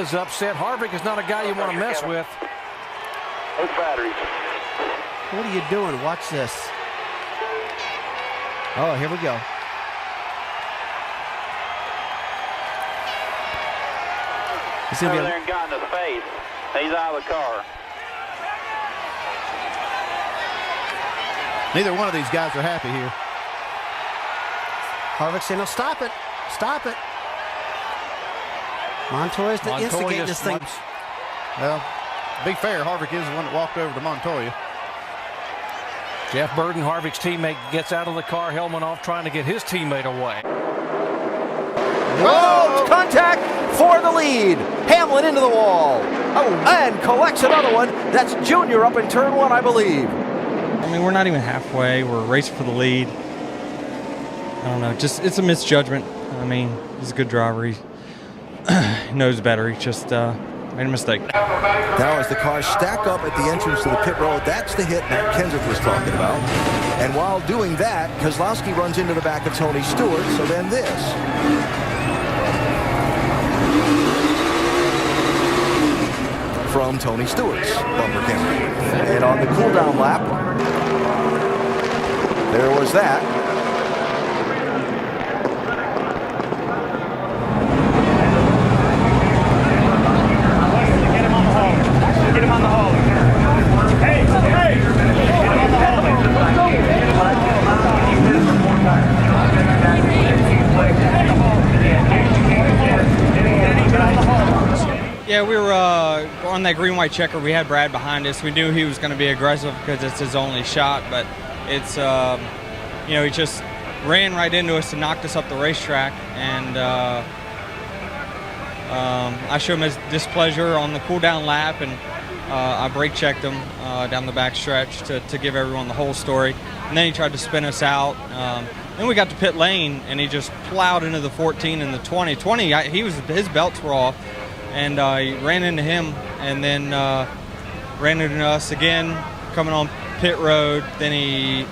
is upset. Harvick is not a guy you want to mess with. Both batteries. What are you doing? Watch this. Oh, here we go. He's over there and got in his face. He's out of the car. Neither one of these guys are happy here. Harvick saying, no, stop it. Stop it. Montoya's the instigating this thing. Well, to be fair, Harvick is the one that walked over to Montoya. Jeff Burton, Harvick's teammate, gets out of the car, helmet off, trying to get his teammate away. Whoa! Contact for the lead. Hamlin into the wall. Oh, and collects another one. That's Junior up in turn 1, I believe. I mean, we're not even halfway. We're racing for the lead. I don't know. Just it's a misjudgment. I mean, he's a good driver. He knows better. He just made a mistake. Now as the cars stack up at the entrance to the pit road, that's the hit Matt Kenseth was talking about. And while doing that, Keselowski runs into the back of Tony Stewart, so then this. From Tony Stewart's bumper camera. And on the cool-down lap, there was that. Yeah, we were on that green-white checker. We had Brad behind us. We knew he was going to be aggressive because it's his only shot, but it's, you know, he just ran right into us and knocked us up the racetrack, and I showed him his displeasure on the cool-down lap, and I brake-checked him down the back stretch to give everyone the whole story, and then he tried to spin us out. Then we got to pit lane, and he just plowed into the 14 and the 20. His belts were off, and he ran into him, and then ran into us again coming on pit road. Then he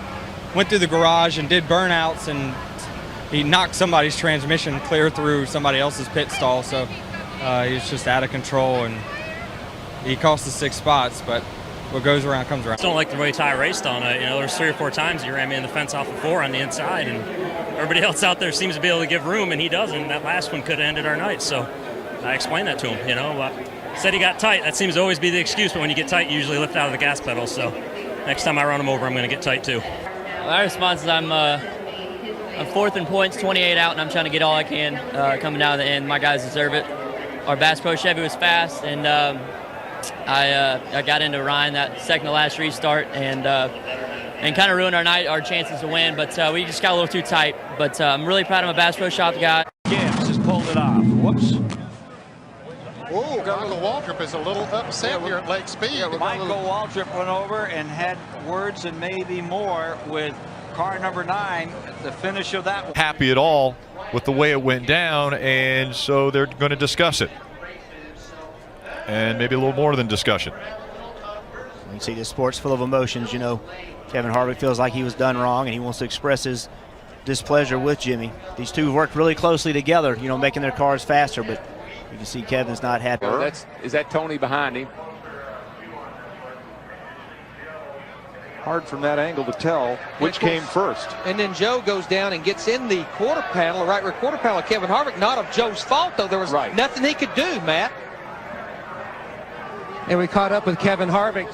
went through the garage and did burnouts, and he knocked somebody's transmission clear through somebody else's pit stall. So he was just out of control, and he cost us 6 spots, but what goes around comes around. I don't like the way Ty raced on it. You know, there's 3 or 4 times he ran me in the fence off of 4 on the inside, and everybody else out there seems to be able to give room, and he doesn't. That last one could have ended our night. So I explained that to him. You know, said he got tight. That seems to always be the excuse, but when you get tight, you usually lift out of the gas pedal. So next time I run him over, I'm going to get tight too. My response is I'm 4th in points, 28 out, and I'm trying to get all I can coming down to the end. My guys deserve it. Our Bass Pro Chevy was fast, and I got into Ryan that second to last restart, and kind of ruined our chances to win. But we just got a little too tight. But I'm really proud of my Bass Pro Shop guy. Gibbs just pulled it off. Whoops. Oh, Michael Waltrip is a little upset here at Lake Speed. Yeah, Michael Waltrip went over and had words and maybe more with car number 9, the finish of that one. Happy at all with the way it went down, and so they're going to discuss it. And maybe a little more than discussion. You can see this sport's full of emotions. You know, Kevin Harvick feels like he was done wrong, and he wants to express his displeasure with Jimmy. These two worked really closely together, you know, making their cars faster, but you can see Kevin's not happy. Is that Tony behind him? Hard from that angle to tell which came first. And then Joe goes down and gets in the quarter panel, right rear quarter panel of Kevin Harvick. Not of Joe's fault, though. There was nothing he could do, Matt. And we caught up with Kevin Harvick.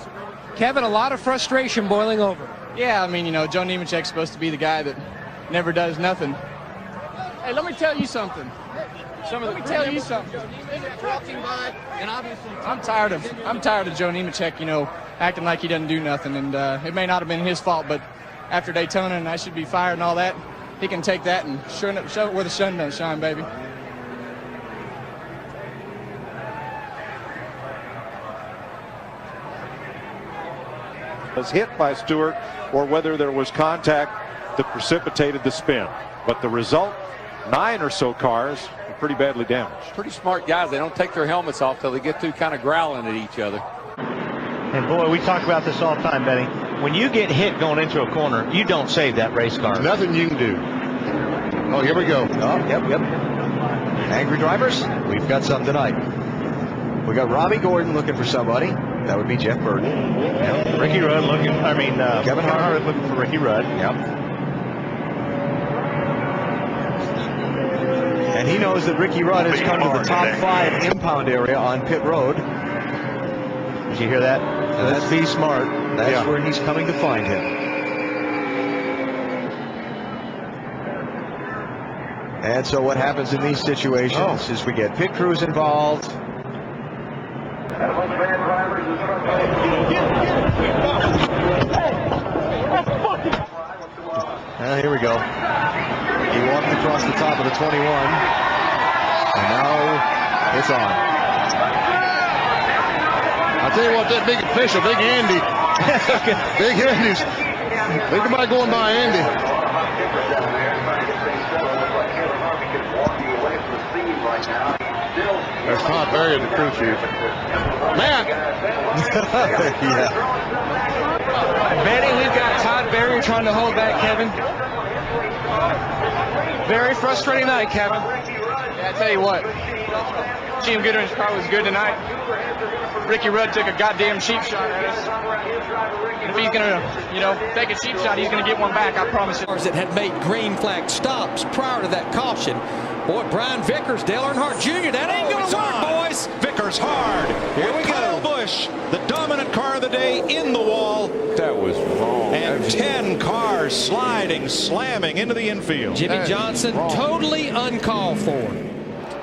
Kevin, a lot of frustration boiling over. Yeah, I mean, you know, Joe Nemechek's supposed to be the guy that never does nothing. Hey, let me tell you something. Let me tell you something. I'm tired of Joe Nemechek, you know, acting like he doesn't do nothing. And it may not have been his fault, but after Daytona and I should be fired and all that, he can take that and show it where the sun don't shine, baby. Was hit by Stewart, or whether there was contact that precipitated the spin. But the result, 9 or so cars are pretty badly damaged. Pretty smart guys. They don't take their helmets off till they get to kind of growling at each other. And boy, we talk about this all the time, Benny. When you get hit going into a corner, you don't save that race car. There's nothing you can do. Oh, here we go. Oh, yep. Angry drivers, we've got some tonight. We got Robbie Gordon looking for somebody. That would be Jeff Burton. Yep. Ricky Rudd looking. Kevin Harvick looking for Ricky Rudd. Yep. And he knows that Ricky Rudd has come to the top 5 impound area on pit road. Did you hear that? That's Be Smart. That's where he's coming to find him. And so what happens in these situations is we get pit crews involved. Here we go. He walked across the top of the 21. And now it's on. I'll tell you what, that big official, Big Andy. Big Andy's. Think about going by Andy. That's Todd Berry, the crew chief. Matt! Yeah. Benny, we've got Todd Berry trying to hold back Kevin. Very frustrating night, Kevin. Yeah, I tell you what, Jim Goodwin's car was good tonight. Ricky Rudd took a goddamn cheap shot at us. And if he's going to, take a cheap shot, he's going to get one back, I promise you. That had made green flag stops prior to that caution. Boy, Brian Vickers, Dale Earnhardt Jr., that ain't going to work, boys. Vickers hard. Here we go. Busch, the dominant car of the day, in the wall. That was wrong. And 10 cars sliding, slamming into the infield. Jimmy Johnson, totally uncalled for.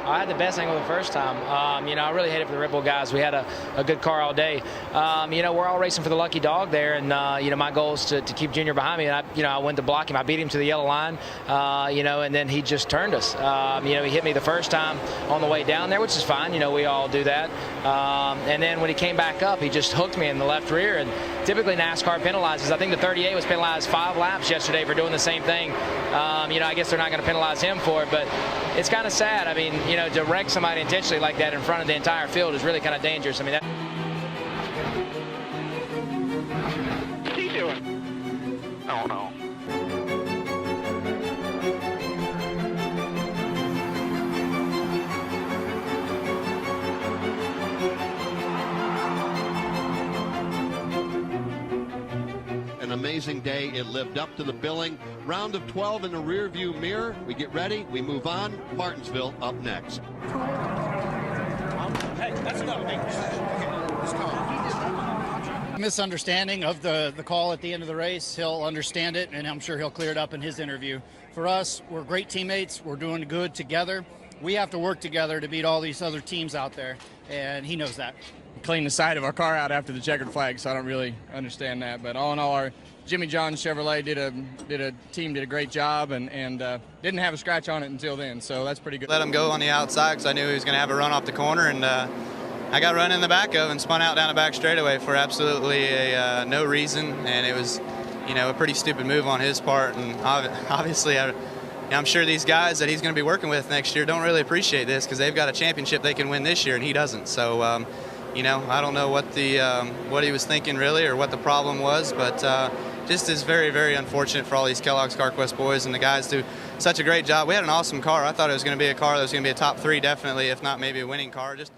I had the best angle the first time. I really hated for the Red Bull guys. We had a good car all day. We're all racing for the lucky dog there, and my goal is to keep Junior behind me. And I went to block him. I beat him to the yellow line. And then he just turned us. He hit me the first time on the way down there, which is fine. We all do that. And then when he came back up, he just hooked me in the left rear. And typically NASCAR penalizes. I think the 38 was penalized 5 laps yesterday for doing the same thing. I guess they're not going to penalize him for it, but it's kind of sad. I mean, to wreck somebody intentionally like that in front of the entire field is really kind of dangerous. I mean, What's he doing? Oh, no. An amazing day. It lived up to the billing. Round of 12 in the rear view mirror. We get ready. We move on. Martinsville up next. Hey, that's enough. Misunderstanding of the call at the end of the race. He'll understand it, and I'm sure he'll clear it up in his interview. For us, we're great teammates. We're doing good together. We have to work together to beat all these other teams out there, and he knows that. Cleaned the side of our car out after the checkered flag, so I don't really understand that. But all in all, our Jimmy John's Chevrolet did a great job and didn't have a scratch on it until then, so that's pretty good. Let him go on the outside because I knew he was going to have a run off the corner, and I got run in the back of and spun out down the back straightaway for absolutely no reason, and it was, a pretty stupid move on his part. And obviously, I'm sure these guys that he's going to be working with next year don't really appreciate this because they've got a championship they can win this year, and he doesn't. So, I don't know what he was thinking really or what the problem was, but just is very, very unfortunate for all these Kellogg's CarQuest boys, and the guys do such a great job. We had an awesome car. I thought it was going to be a car that was going to be a top 3 definitely, if not maybe a winning car. Just